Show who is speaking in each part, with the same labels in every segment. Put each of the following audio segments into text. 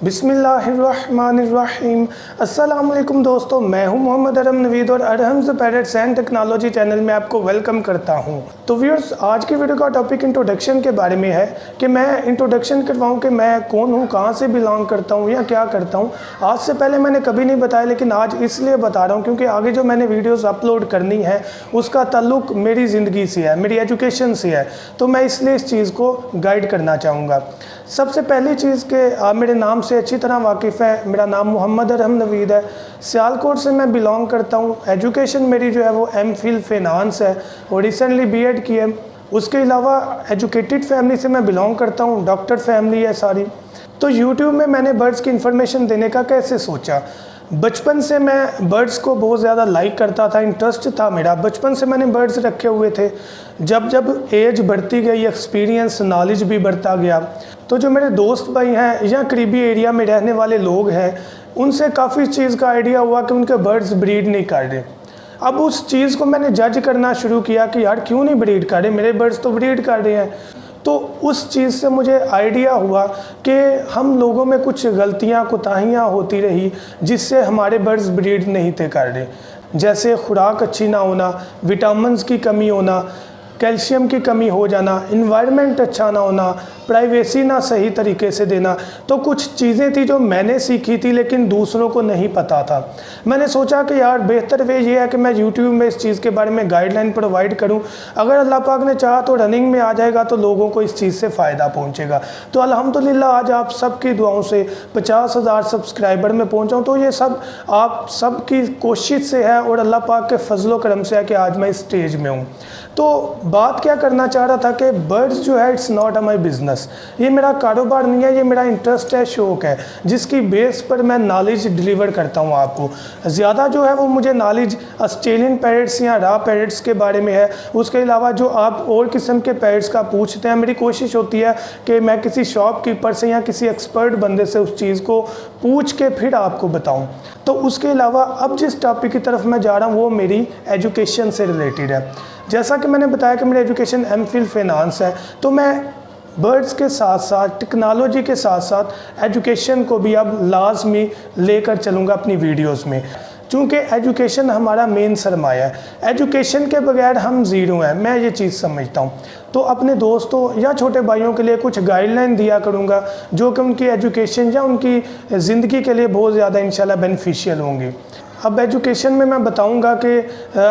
Speaker 1: बिस्मिल्लाहिर्रहमानिर्रहीम। अस्सलाम वालेकुम दोस्तों, मैं हूं मोहम्मद अरहम नवीद और अरहम्स पैरेट्स एंड टेक्नोलॉजी चैनल में आपको वेलकम करता हूं। तो व्यूअर्स, आज की वीडियो का टॉपिक इंट्रोडक्शन के बारे में है कि मैं इंट्रोडक्शन करवाऊं कि मैं कौन हूं, कहां से बिलोंग करता हूं या क्या करता हूं। आज से पहले मैंने कभी नहीं बताया, लेकिन आज इसलिए बता रहा हूँ क्योंकि आगे जो मैंने वीडियोज़ अपलोड करनी है उसका ताल्लुक मेरी ज़िंदगी से है, मेरी एजुकेशन से है, तो मैं इसलिए इस चीज़ को गाइड करना चाहूँगा। सबसे पहली चीज़ कि आप मेरे नाम से अच्छी तरह वाकिफ़ है। मेरा नाम मोहम्मद अरहम नवीद है, सियालकोट से मैं बिलोंग करता हूँ। एजुकेशन मेरी जो है वो एमफिल फाइनेंस है और रिसेंटली बीएड की है। उसके अलावा एजुकेटेड फैमिली से मैं बिलोंग करता हूँ, डॉक्टर फैमिली है सारी। तो यूट्यूब में मैंने बर्ड्स की इन्फॉर्मेशन देने का कैसे सोचा। बचपन से मैं बर्ड्स को बहुत ज़्यादा लाइक करता था, इंटरेस्ट था मेरा। बचपन से मैंने बर्ड्स रखे हुए थे। जब जब एज बढ़ती गई, एक्सपीरियंस नॉलेज भी बढ़ता गया, तो जो मेरे दोस्त भाई हैं या करीबी एरिया में रहने वाले लोग हैं, उनसे काफ़ी चीज़ का आइडिया हुआ कि उनके बर्ड्स ब्रीड नहीं कर रहे। अब उस चीज़ को मैंने जज करना शुरू किया कि यार क्यों नहीं ब्रीड कर रहे, मेरे बर्ड्स तो ब्रीड कर रहे हैं। तो उस चीज़ से मुझे आइडिया हुआ कि हम लोगों में कुछ गलतियां कोताहियां होती रही जिससे हमारे बर्ड्स ब्रीड नहीं थे कर रहे। जैसे खुराक अच्छी ना होना, विटामिन्स की कमी होना, कैल्शियम की कमी हो जाना, इन्वायरमेंट अच्छा ना होना, प्राइवेसी ना सही तरीके से देना। तो कुछ चीज़ें थी जो मैंने सीखी थी लेकिन दूसरों को नहीं पता था। मैंने सोचा कि यार बेहतर वे ये है कि मैं यूट्यूब में इस चीज़ के बारे में गाइडलाइन प्रोवाइड करूं। अगर अल्लाह पाक ने चाहा तो रनिंग में आ जाएगा तो लोगों को इस चीज़ से फ़ायदा पहुंचेगा। तो अल्हम्दुलिल्लाह आज आप सबकी दुआओं से 50,000 सब्सक्राइबर में पहुँचा हूँ। तो ये सब आप सब की कोशिश से है और अल्लाह पाक के फजलो करम से है कि आज मैं इस स्टेज में हूँ। तो बात क्या करना चाह रहा था कि बर्ड्स जो है it's not a my business. ये मेरा कारोबार नहीं है, ये मेरा इंटरेस्ट है, शौक़ है, जिसकी बेस पर मैं नॉलेज डिलीवर करता हूँ आपको। ज़्यादा जो है वो मुझे नॉलेज ऑस्ट्रेलियन पैरेट्स या रा पैरेट्स के बारे में है। उसके अलावा जो आप और किस्म के पैरेट्स का पूछते हैं, मेरी कोशिश होती है कि मैं किसी शॉपकीपर से या किसी एक्सपर्ट बंदे से उस चीज़ को पूछ के फिर आपको बताऊँ। तो उसके अलावा अब जिस टॉपिक की तरफ मैं जा रहा हूँ वो मेरी एजुकेशन से रिलेटेड है। जैसा कि मैंने बताया कि मेरी एजुकेशन एमफिल फाइनेंस है, तो मैं बर्ड्स के साथ साथ टेक्नोलॉजी के साथ साथ एजुकेशन को भी अब लाजमी लेकर चलूँगा अपनी वीडियोस में, क्योंकि एजुकेशन हमारा मेन सरमाया है। एजुकेशन के बगैर हम ज़ीरो हैं, मैं ये चीज़ समझता हूँ। तो अपने दोस्तों या छोटे भाइयों के लिए कुछ गाइडलाइन दिया करूँगा जो कि उनकी एजुकेशन या उनकी ज़िंदगी के लिए बहुत ज़्यादा इंशाल्लाह बेनिफिशियल होंगी। अब एजुकेशन में मैं बताऊंगा कि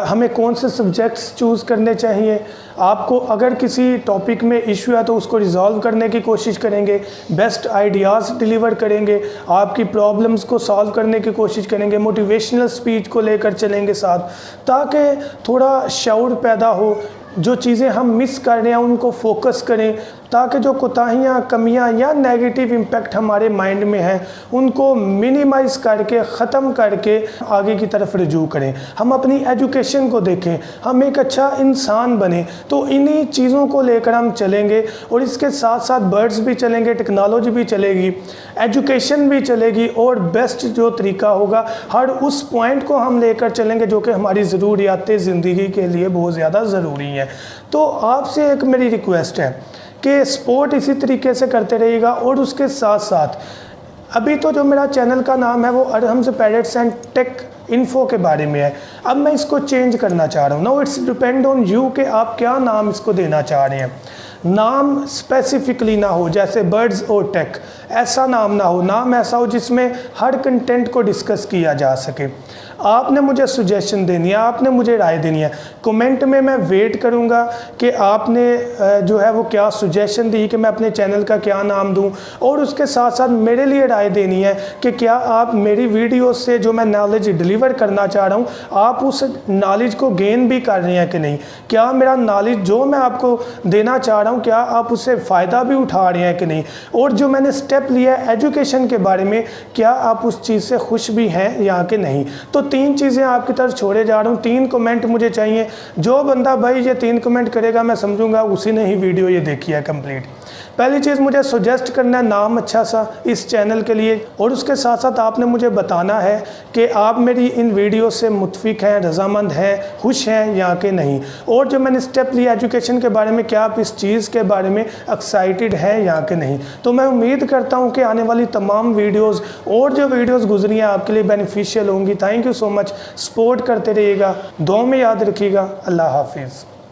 Speaker 1: हमें कौन से सब्जेक्ट्स चूज़ करने चाहिए। आपको अगर किसी टॉपिक में इशू है तो उसको रिजॉल्व करने की कोशिश करेंगे, बेस्ट आइडियाज़ डिलीवर करेंगे, आपकी प्रॉब्लम्स को सॉल्व करने की कोशिश करेंगे, मोटिवेशनल स्पीच को लेकर चलेंगे साथ, ताकि थोड़ा शऊर पैदा हो। जो चीज़ें हम मिस कर रहे हैं उनको फोकस करें, ताकि जो कोताहियाँ, कमियाँ या नेगेटिव इम्पैक्ट हमारे माइंड में है उनको मिनिमाइज़ करके, ख़त्म करके आगे की तरफ रुजू करें। हम अपनी एजुकेशन को देखें, हम एक अच्छा इंसान बने। तो इन्हीं चीज़ों को लेकर हम चलेंगे और इसके साथ साथ बर्ड्स भी चलेंगे, टेक्नोलॉजी भी चलेगी, एजुकेशन भी चलेगी और बेस्ट जो तरीका होगा हर उस पॉइंट को हम लेकर चलेंगे जो कि हमारी ज़रूरियात ज़िंदगी के लिए बहुत ज़्यादा ज़रूरी है। तो आपसे एक मेरी रिक्वेस्ट है कि सपोर्ट इसी तरीके से करते रहिएगा। और उसके साथ साथ अभी तो जो मेरा चैनल का नाम है वो अरहम्स पैरेट्स एंड टेक इन्फो के बारे में है। अब मैं इसको चेंज करना चाह रहा हूँ। Now it's depend on you कि आप क्या नाम इसको देना चाह रहे हैं। नाम स्पेसिफिकली ना हो, जैसे बर्ड्स और टेक, ऐसा नाम ना हो। नाम ऐसा हो जिसमें हर कंटेंट को डिस्कस किया जा सके। आपने मुझे सुजेशन देनी है, आपने मुझे राय देनी है। कमेंट में मैं वेट करूंगा कि आपने जो है वो क्या सुजेशन दी कि मैं अपने चैनल का क्या नाम दूं। और उसके साथ साथ मेरे लिए राय देनी है कि क्या आप मेरी वीडियो से जो मैं नॉलेज डिलीवर करना चाह रहा हूं, आप उस नॉलेज को गेन भी कर रहे हैं कि नहीं। क्या मेरा नॉलेज जो मैं आपको देना चाह रहा हूं, क्या आप उससे फ़ायदा भी उठा रहे हैं कि नहीं। और जो मैंने स्टेप लिया है एजुकेशन के बारे में, क्या आप उस चीज़ से खुश भी हैं या कि नहीं। तो 3 चीज़ें आपकी तरफ छोड़े जा रहा हूँ। 3 कमेंट मुझे चाहिए। जो बंदा भाई ये 3 कमेंट करेगा मैं समझूंगा उसी ने ही वीडियो ये देखी है कंप्लीट। पहली चीज़ मुझे सजेस्ट करना है नाम अच्छा सा इस चैनल के लिए, और उसके साथ साथ आपने मुझे बताना है कि आप मेरी इन वीडियो से मुतफिक हैं, रजामंद हैं, खुश हैं या कि नहीं। और जो मैंने स्टेप लिया एजुकेशन के बारे में, क्या आप इस चीज़ के बारे में एक्साइटेड हैं या कि नहीं। तो मैं उम्मीद करता हूँ कि आने वाली तमाम वीडियोज़ और जो वीडियोज़ गुजरी हैं आपके लिए बेनिफिशियल होंगी। Thank you so much, support करते रहिएगा, दुआ में याद रखिएगा। अल्लाह हाफिज़।